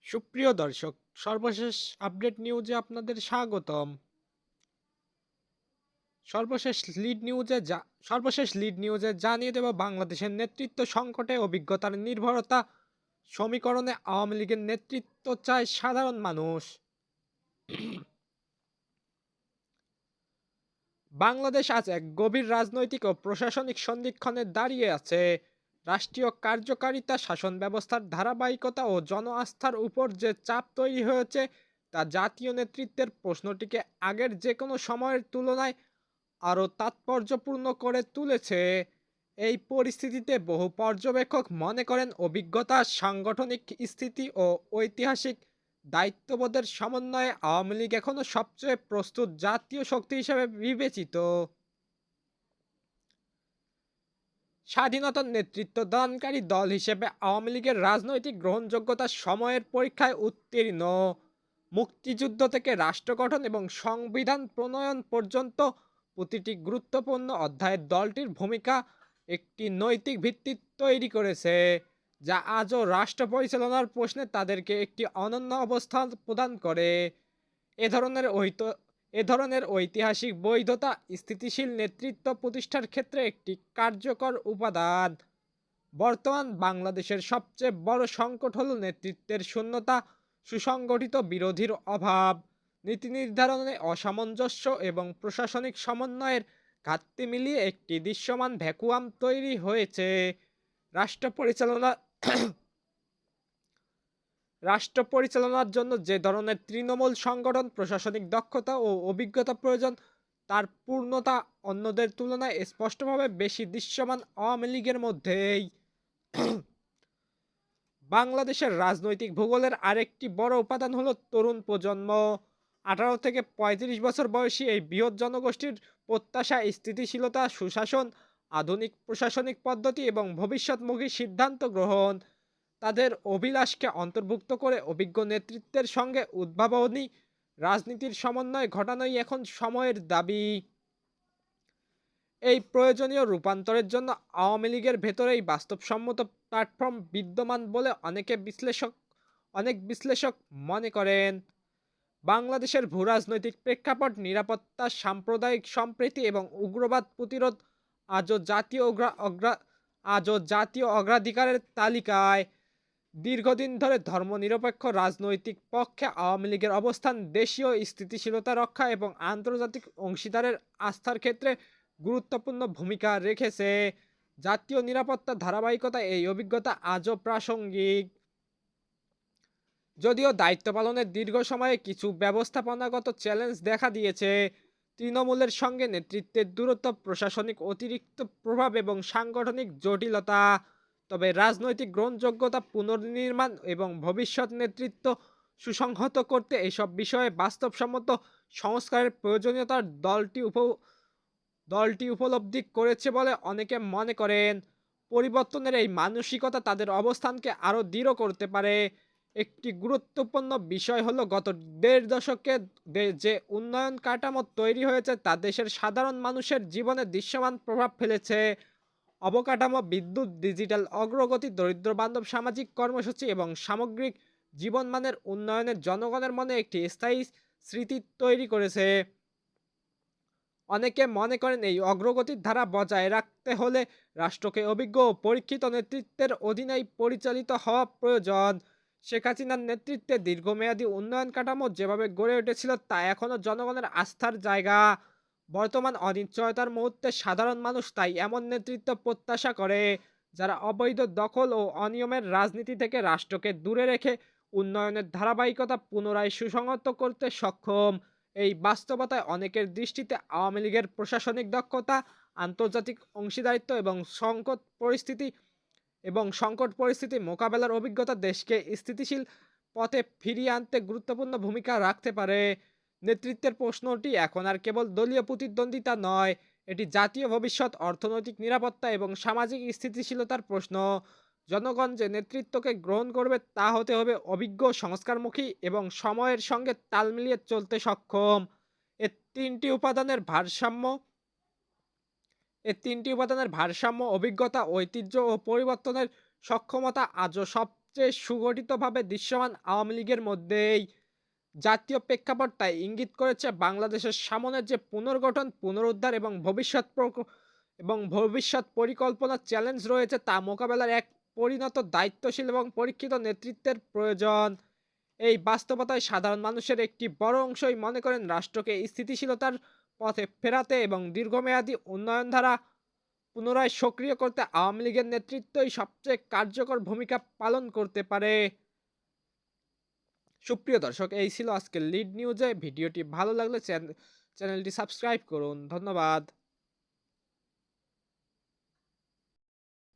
সুপ্রিয় দর্শক, সর্বশেষ আপডেট নিউজে আপনাদের স্বাগতম। সর্বশেষ লিড নিউজে যা সর্বশেষ লিড নিউজে জানিয়ে দেব বাংলাদেশের নেতৃত্ব সংকটে অভিজ্ঞতার নির্ভরতা সমীকরণে আওয়ামী লীগের নেতৃত্ব চায় সাধারণ মানুষ। বাংলাদেশ আজ এক গভীর রাজনৈতিক ও প্রশাসনিক সন্ধিক্ষণে দাঁড়িয়ে আছে। রাষ্ট্রীয় কার্যকারিতা, শাসন ব্যবস্থার ধারাবাহিকতা ও জন আস্থার উপর যে চাপ তৈরি হয়েছে তা জাতীয় নেতৃত্বের প্রশ্নটিকে আগের যে কোনো সময়ের তুলনায় আরও তাৎপর্যপূর্ণ করে তুলেছে। এই পরিস্থিতিতে বহু পর্যবেক্ষক মনে করেন অভিজ্ঞতা, সাংগঠনিক স্থিতি ও ঐতিহাসিক দায়িত্ববোধের সমন্বয়ে আওয়ামী লীগ এখনও সবচেয়ে প্রস্তুত জাতীয় শক্তি হিসেবে বিবেচিত। স্বাধীনতার নেতৃত্ব দানকারী দল হিসেবে আওয়ামী লীগের রাজনৈতিক গ্রহণযোগ্যতা সময়ের পরীক্ষায় উত্তীর্ণ। মুক্তিযুদ্ধ থেকে রাষ্ট্র গঠন এবং সংবিধান প্রণয়ন পর্যন্ত প্রতিটি গুরুত্বপূর্ণ অধ্যায়ে দলটির ভূমিকা একটি নৈতিক ভিত্তি তৈরি করেছে, যা আজও রাষ্ট্র পরিচালনার প্রশ্নে তাদেরকে একটি অনন্য অবস্থান প্রদান করে। এ ধরনের এ ধরনের ঐতিহাসিক বৈধতা স্থিতিশীল নেতৃত্ব প্রতিষ্ঠার ক্ষেত্রে একটি কার্যকর উপাদান। বর্তমান বাংলাদেশের সবচেয়ে বড় সংকট হল নেতৃত্বের শূন্যতা, সুসংগঠিত বিরোধীর অভাব, নীতি নির্ধারণে অসামঞ্জস্য এবং প্রশাসনিক সমন্বয়ের ঘাটতি মিলিয়ে একটি দৃশ্যমান ভ্যাকুয়াম তৈরি হয়েছে। রাষ্ট্র পরিচালনা রাষ্ট্র পরিচালনার জন্য যে ধরনের তৃণমূল সংগঠন, প্রশাসনিক দক্ষতা ও অভিজ্ঞতা প্রয়োজন তার পূর্ণতা অন্যদের তুলনায় স্পষ্টভাবে বেশি দৃশ্যমান আওয়ামী লীগের মধ্যেই। বাংলাদেশের রাজনৈতিক ভূগোলের আরেকটি বড় উপাদান হলো তরুণ প্রজন্ম। 18 থেকে 35 বছর বয়সী এই বৃহৎ জনগোষ্ঠীর প্রত্যাশা স্থিতিশীলতা, সুশাসন, আধুনিক প্রশাসনিক পদ্ধতি এবং ভবিষ্যৎমুখী সিদ্ধান্ত গ্রহণ। তাদের অভিলাষকে অন্তর্ভুক্ত করে অভিজ্ঞ নেতৃত্বের সঙ্গে উদ্ভাবনী রাজনীতির সমন্বয় ঘটানোই এখন সময়ের দাবি। এই প্রয়োজনীয় রূপান্তরের জন্য আওয়ামী লীগের ভেতরেই বাস্তবসম্মত প্ল্যাটফর্ম বিদ্যমান বলে অনেক বিশ্লেষক মনে করেন। বাংলাদেশের ভূরাজনৈতিক প্রেক্ষাপট, নিরাপত্তা, সাম্প্রদায়িক সম্প্রীতি এবং উগ্রবাদ প্রতিরোধ আজও জাতীয় অগ্রাধিকারের তালিকায়। দীর্ঘদিন ধরে ধর্মনিরপেক্ষ রাজনৈতিক পক্ষে আওয়ামী লীগের অবস্থান দেশীয় স্থিতিশীলতা রক্ষা এবং আন্তর্জাতিক অংশীদারের আস্থার ক্ষেত্রে গুরুত্বপূর্ণ ভূমিকা রেখেছে। জাতীয় নিরাপত্তার ধারাবাহিকতা এই অভিজ্ঞতা আজও প্রাসঙ্গিক। যদিও দায়িত্ব পালনের দীর্ঘ সময়ে কিছু ব্যবস্থাপনাগত চ্যালেঞ্জ দেখা দিয়েছে, তৃণমূলের সঙ্গে নেতৃত্বের দূরত্ব, প্রশাসনিক অতিরিক্ত প্রভাব এবং সাংগঠনিক জটিলতা, তবে রাজনৈতিক গ্রহণযোগ্যতা পুনর্নির্মাণ এবং ভবিষ্যৎ নেতৃত্ব সুসংহত করতে এসব বিষয়ে বাস্তবসম্মত সংস্কারের প্রয়োজনীয়তার দলটি উপলব্ধি করেছে বলে অনেকে মনে করেন। পরিবর্তনের এই মানসিকতা তাদের অবস্থানকে আরও দৃঢ় করতে পারে। একটি গুরুত্বপূর্ণ বিষয় হলো গত 1.5 দশকে যে উন্নয়ন কাঠামো তৈরি হয়েছে তা দেশের সাধারণ মানুষের জীবনে দৃশ্যমান প্রভাব ফেলেছে। অবকাঠামো, বিদ্যুৎ, ডিজিটাল অগ্রগতি, দরিদ্র বান্ধব সামাজিক কর্মসূচি এবং সামগ্রিক জীবনমানের উন্নয়নের জনগণের মনে একটি স্থায়ী স্মৃতি তৈরি করেছে। অনেকে মনে করেন এই অগ্রগতির ধারা বজায় রাখতে হলে রাষ্ট্রকে অভিজ্ঞ ও পরীক্ষিত নেতৃত্বের অধীনেই পরিচালিত হওয়া প্রয়োজন। শেখ হাসিনার নেতৃত্বে দীর্ঘমেয়াদী উন্নয়ন কাঠামো যেভাবে গড়ে উঠেছিল তা এখনও জনগণের আস্থার জায়গা। বর্তমান অনিশ্চয়তার মুহূর্তে সাধারণ মানুষ তাই এমন নেতৃত্ব প্রত্যাশা করে, যারা অবৈধ দখল ও অনিয়মের রাজনীতি থেকে রাষ্ট্রকে দূরে রেখে উন্নয়নের ধারাবাহিকতা পুনরায় সুসংহত করতে সক্ষম। এই বাস্তবতায় অনেকের দৃষ্টিতে আওয়ামী লীগের প্রশাসনিক দক্ষতা, আন্তর্জাতিক অংশীদারিত্ব এবং সংকট পরিস্থিতি মোকাবেলার অভিজ্ঞতা দেশকে স্থিতিশীল পথে ফিরিয়ে আনতে গুরুত্বপূর্ণ ভূমিকা রাখতে পারে। নেতৃত্বের প্রশ্নটি এখন আর কেবল দলীয় প্রতিদ্বন্দ্বিতা নয়, এটি জাতীয় ভবিষ্যৎ, অর্থনৈতিক নিরাপত্তা এবং সামাজিক স্থিতিশীলতার প্রশ্ন। জনগণ যে নেতৃত্বকে গ্রহণ করবে তা হতে হবে অভিজ্ঞ, সংস্কারমুখী এবং সময়ের সঙ্গে তাল মিলিয়ে চলতে সক্ষম। এ তিনটি উপাদানের ভারসাম্য অভিজ্ঞতা, ঐতিহ্য ও পরিবর্তনের সক্ষমতা আজও সব সবচেয়ে সুগঠিতভাবে দৃশ্যমান আওয়ামী লীগের মধ্যেই। জাতীয় প্রেক্ষাপট তাই ইঙ্গিত করেছে বাংলাদেশের সামনে যে পুনর্গঠন, পুনরুদ্ধার এবং ভবিষ্যৎ পরিকল্পনার চ্যালেঞ্জ রয়েছে তা মোকাবেলার এক পরিণত, দায়িত্বশীল এবং পরীক্ষিত নেতৃত্বের প্রয়োজন। এই বাস্তবতায় সাধারণ মানুষের একটি বড় অংশই মনে করেন রাষ্ট্রকে স্থিতিশীলতার পথে ফেরাতে এবং দীর্ঘমেয়াদী উন্নয়ন ধারা পুনরায় সক্রিয় করতে আওয়ামী লীগের নেতৃত্বই সবচেয়ে কার্যকর ভূমিকা পালন করতে পারে। সুপ্রিয় দর্শক, এই ছিল আজকের লিড নিউজে। ভিডিওটি ভালো লাগলে চ্যানেলটি সাবস্ক্রাইব করুন। ধন্যবাদ।